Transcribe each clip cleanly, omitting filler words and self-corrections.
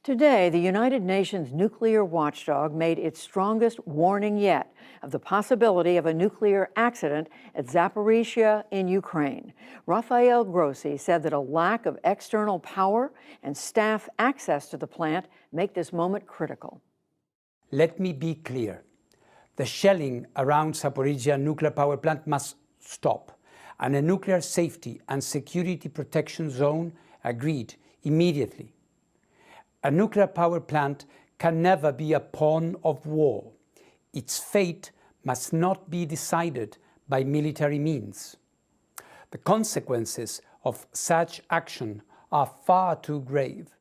Today, the United Nations nuclear watchdog made its strongest warning yet of the possibility of a nuclear accident at Zaporizhzhia in Ukraine. Rafael Grossi said that a lack of external power and staff access to the plant make this moment critical. Let me be clear. The shelling around Zaporizhzhia nuclear power plant must stop, and a nuclear safety and security protection zone agreed immediately. A nuclear power plant can never be a pawn of war. Its fate must not be decided by military means. The consequences of such action are far too grave.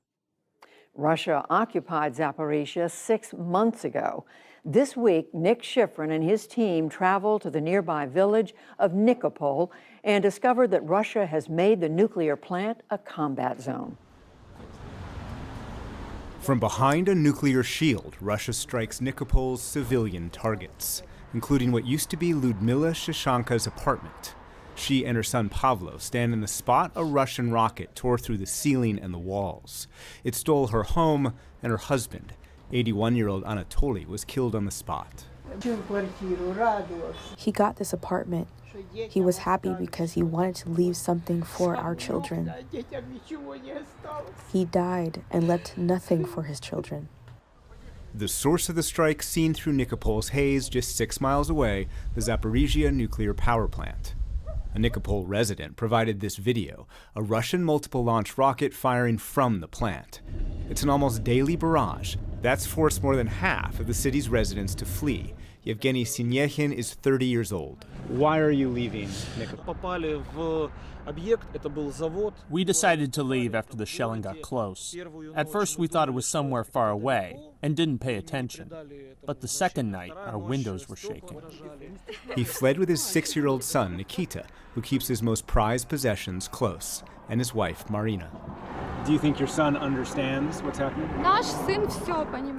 Russia occupied Zaporizhzhia 6 months ago. This week, Nick Schifrin and his team traveled to the nearby village of Nikopol and discovered that Russia has made the nuclear plant a combat zone. From behind a nuclear shield, Russia strikes Nikopol's civilian targets, including what used to be Lyudmila Shashanka's apartment. She and her son Pavlo stand in the spot a Russian rocket tore through the ceiling and the walls. It stole her home and her husband. 81-year-old Anatoly was killed on the spot. He got this apartment. He was happy because he wanted to leave something for our children. He died and left nothing for his children. The source of the strike seen through Nikopol's haze just 6 miles away, the Zaporizhzhia nuclear power plant. A Nikopol resident provided this video, a Russian multiple-launch rocket firing from the plant. It's an almost daily barrage. That's forced more than half of the city's residents to flee. Yevgeny Sinyekhin is 30 years old. Why are you leaving Nikopol? We decided to leave after the shelling got close. At first we thought it was somewhere far away and didn't pay attention. But the second night, our windows were shaking. He fled with his 6-year-old son, Nikita, who keeps his most prized possessions close, and his wife, Marina. Do you think your son understands what's happening?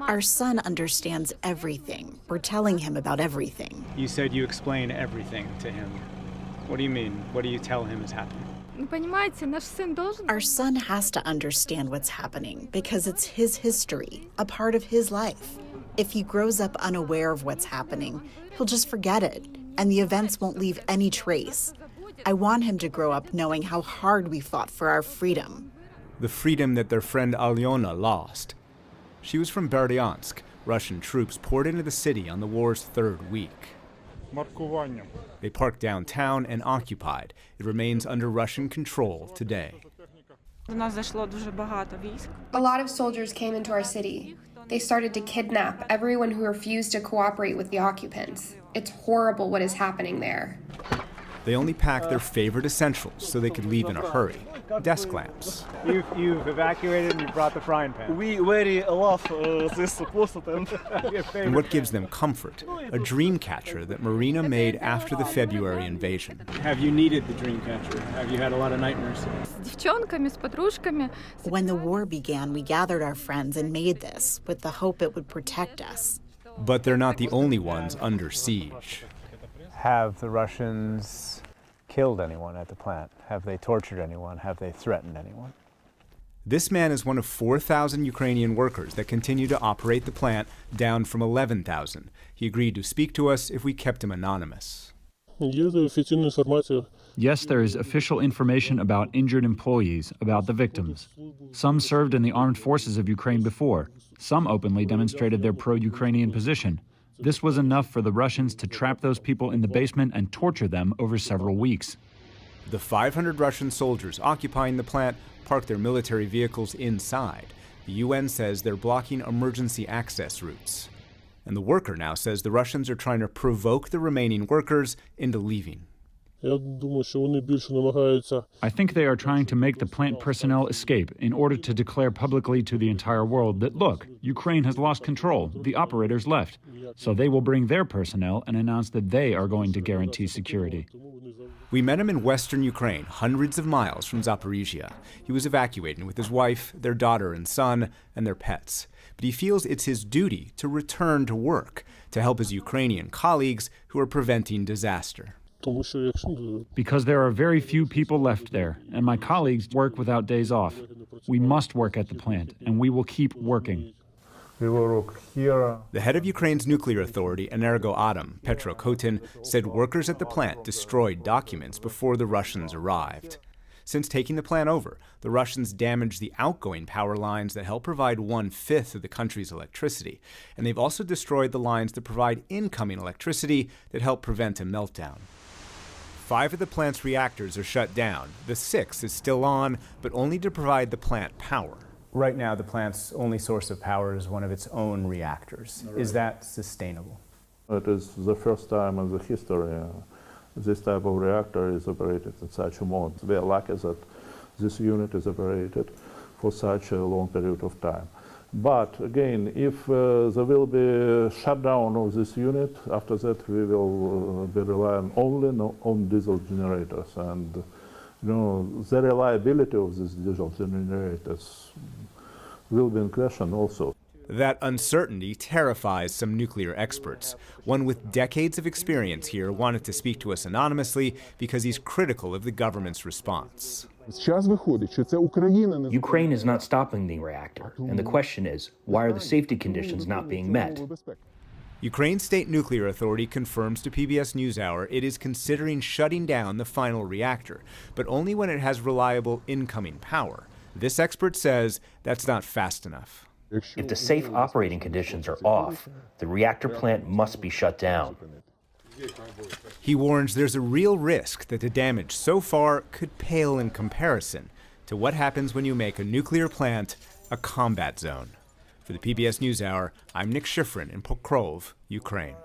Our son understands everything. We're telling him about everything. You said you explain everything to him. What do you mean? What do you tell him is happening? Our son has to understand what's happening because it's his history, a part of his life. If he grows up unaware of what's happening, he'll just forget it, and the events won't leave any trace. I want him to grow up knowing how hard we fought for our freedom. The freedom that their friend Alyona lost. She was from Berdyansk. Russian troops poured into the city on the war's 3rd week. They parked downtown and occupied. It remains under Russian control today. A lot of soldiers came into our city. They started to kidnap everyone who refused to cooperate with the occupants. It's horrible what is happening there. They only packed their favorite essentials so they could leave in a hurry. Desk lamps. You've evacuated and you brought the frying pan. We very love this closet. And what gives them comfort? A dream catcher that Marina made after the February invasion. Have you needed the dream catcher? Have you had a lot of nightmares? When the war began, we gathered our friends and made this with the hope it would protect us. But they're not the only ones under siege. Have the Russians killed anyone at the plant? Have they tortured anyone? Have they threatened anyone? This man is one of 4,000 Ukrainian workers that continue to operate the plant, down from 11,000. He agreed to speak to us if we kept him anonymous. Yes, there is official information about injured employees, about the victims. Some served in the armed forces of Ukraine before. Some openly demonstrated their pro-Ukrainian position. This was enough for the Russians to trap those people in the basement and torture them over several weeks. The 500 Russian soldiers occupying the plant parked their military vehicles inside. The UN says they're blocking emergency access routes. And the worker now says the Russians are trying to provoke the remaining workers into leaving. I think they are trying to make the plant personnel escape in order to declare publicly to the entire world that, look, Ukraine has lost control, the operators left. So they will bring their personnel and announce that they are going to guarantee security. We met him in western Ukraine, hundreds of miles from Zaporizhzhia. He was evacuating with his wife, their daughter and son, and their pets. But he feels it's his duty to return to work, to help his Ukrainian colleagues who are preventing disaster. Because there are very few people left there, and my colleagues work without days off. We must work at the plant, and we will keep working. We will work here. The head of Ukraine's nuclear authority, Energoatom, Petro Kotin, said workers at the plant destroyed documents before the Russians arrived. Since taking the plant over, the Russians damaged the outgoing power lines that help provide 1/5 of the country's electricity, and they've also destroyed the lines that provide incoming electricity that help prevent a meltdown. 5 of the plant's reactors are shut down. The 6th is still on, but only to provide the plant power. Right now, the plant's only source of power is one of its own reactors. Is that sustainable? It is the first time in the history this type of reactor is operated in such a mode. We are lucky that this unit is operated for such a long period of time. But again, if there will be shutdown of this unit, after that we will be relying only on diesel generators, and the reliability of these diesel generators will be in question also. That uncertainty terrifies some nuclear experts. One with decades of experience here wanted to speak to us anonymously because he's critical of the government's response. Ukraine is not stopping the reactor, and the question is, why are the safety conditions not being met? Ukraine's state nuclear authority confirms to PBS NewsHour it is considering shutting down the final reactor, but only when it has reliable incoming power. This expert says that's not fast enough. If the safe operating conditions are off, the reactor plant must be shut down. He warns there's a real risk that the damage so far could pale in comparison to what happens when you make a nuclear plant a combat zone. For the PBS NewsHour, I'm Nick Schifrin in Pokrov, Ukraine.